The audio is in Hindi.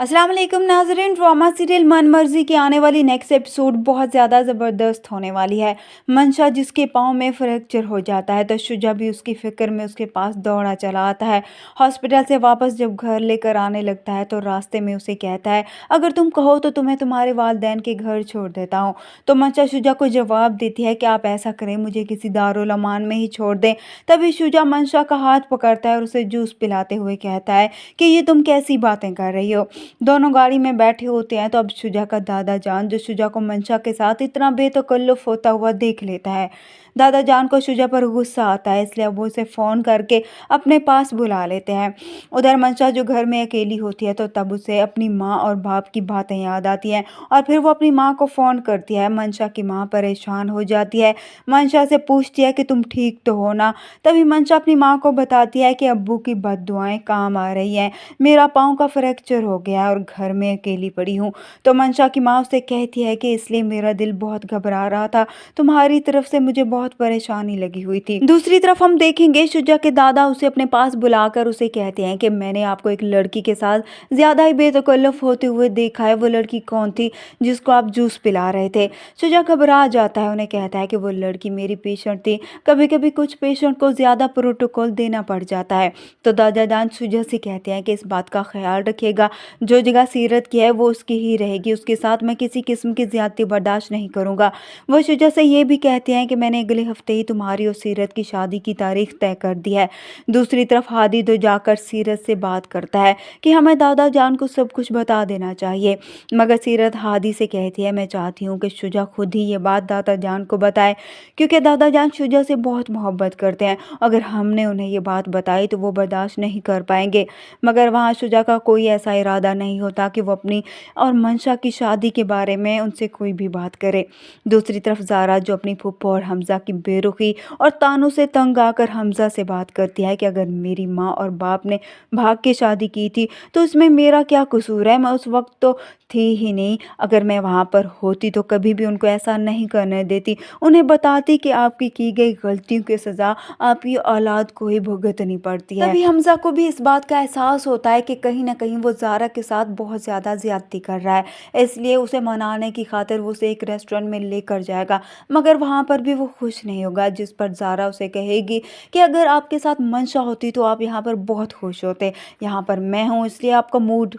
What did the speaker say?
अस्सलाम वालेकुम नाज़रीन। ड्रामा सीरियल मनमर्जी की आने वाली नेक्स्ट एपिसोड बहुत ज़्यादा ज़बरदस्त होने वाली है। मंशा जिसके पाँव में फ्रैक्चर हो जाता है तो शुजा भी उसकी फ़िक्र में उसके पास दौड़ा चला आता है। हॉस्पिटल से वापस जब घर लेकर आने लगता है तो रास्ते में उसे कहता है, अगर तुम कहो तो तुम्हें तुम्हारे वालिदैन के घर छोड़ देता हूँ। तो मंशा शुजा को जवाब देती है कि आप ऐसा करें, मुझे किसी दारुल अमान में ही छोड़ दें। तभी शुजा मंशा का हाथ पकड़ता है और उसे जूस पिलाते हुए कहता है कि ये तुम कैसी बातें कर रही हो। दोनों गाड़ी में बैठे होते हैं तो अब शुजा का दादा जान, जो शुजा को मंशा के साथ इतना बेतकल्लुफ़ होता हुआ देख लेता है। दादा जान को शुजा पर गुस्सा आता है, इसलिए अब वो उसे फ़ोन करके अपने पास बुला लेते हैं। उधर मंशा जो घर में अकेली होती है तो तब उसे अपनी माँ और बाप की बातें याद आती हैं और फिर वो अपनी माँ को फ़ोन करती है। मंशा की माँ परेशान हो जाती है, मंशा से पूछती है कि तुम ठीक तो हो ना। तभी मंशा अपनी माँ को बताती है कि अब्बू की बद्दुआएं काम आ रही हैं, मेरा पाँव का फ्रैक्चर हो गया है और घर में अकेली पड़ी हूँ। तो मंशा की माँ उसे कहती है कि इसलिए मेरा दिल बहुत घबरा रहा था, तुम्हारी तरफ से मुझे बहुत परेशानी लगी हुई थी। दूसरी तरफ हम देखेंगे शुजा के दादा उसे अपने पास बुलाकर उसे कहते हैं कि मैंने आपको एक लड़की के साथ ज्यादा ही बेतकल्लुफ़ होते हुए देखा है। वो लड़की कौन थी जिसको आप जूस पिला रहे थे? शुजा घबरा जाता है, उन्हें कहता है कि वो लड़की मेरी पेशेंट थी। कभी कभी कुछ पेशेंट को ज्यादा प्रोटोकॉल देना पड़ जाता है। तो दादा जान शुजा से कहते हैं कि इस बात का ख्याल रखिएगा, जो जगह सीरत की है वो उसकी ही रहेगी, उसके साथ मैं किसी किस्म की ज्यादती बर्दाश्त नहीं करूंगा। वो शुजा से ये भी कहते हैं कि मैंने अगले हफ्ते ही तुम्हारी और सीरत की शादी की तारीख तय कर दी है। दूसरी तरफ हादी तो जाकर सीरत से बात करता है कि हमें दादा जान को सब कुछ बता देना चाहिए, मगर सीरत हादी से कहती है मैं चाहती हूँ कि शुजा खुद ही ये बात दादा जान को बताए, क्योंकि दादा जान शुजा से बहुत मोहब्बत करते हैं। अगर हमने उन्हें ये बात बताई तो वो बर्दाश्त नहीं कर पाएंगे। मगर वहाँ शुजा का कोई ऐसा इरादा नहीं होता कि वो अपनी और मंशा की शादी के बारे में उनसे कोई भी बात करे। दूसरी तरफ ज़ारा जो अपनी फूफा और हमज़ा की बेरुखी और तानों से तंग आकर हमज़ा से बात करती है कि अगर मेरी माँ और बाप ने भाग के शादी की थी तो इसमें मेरा क्या कसूर है, मैं उस वक्त तो थी ही नहीं। अगर मैं वहाँ पर होती तो कभी भी उनको ऐसा नहीं करने देती, उन्हें बताती कि आपकी की गई गलतियों की सज़ा आपकी औलाद को ही भुगतनी पड़ती है। तभी हमज़ा को भी इस बात का एहसास होता है कि कहीं ना कहीं वो ज़ारा के साथ बहुत ज़्यादा ज़्यादती कर रहा है, इसलिए उसे मनाने की खातिर वो उसे एक रेस्टोरेंट में लेकर जाएगा। मगर वहाँ पर भी वो खुश नहीं होगा, जिस पर ज़ारा उसे कहेगी कि अगर आपके साथ मंशा होती तो आप यहाँ पर बहुत खुश होते, यहाँ पर मैं हूँ इसलिए आपका मूड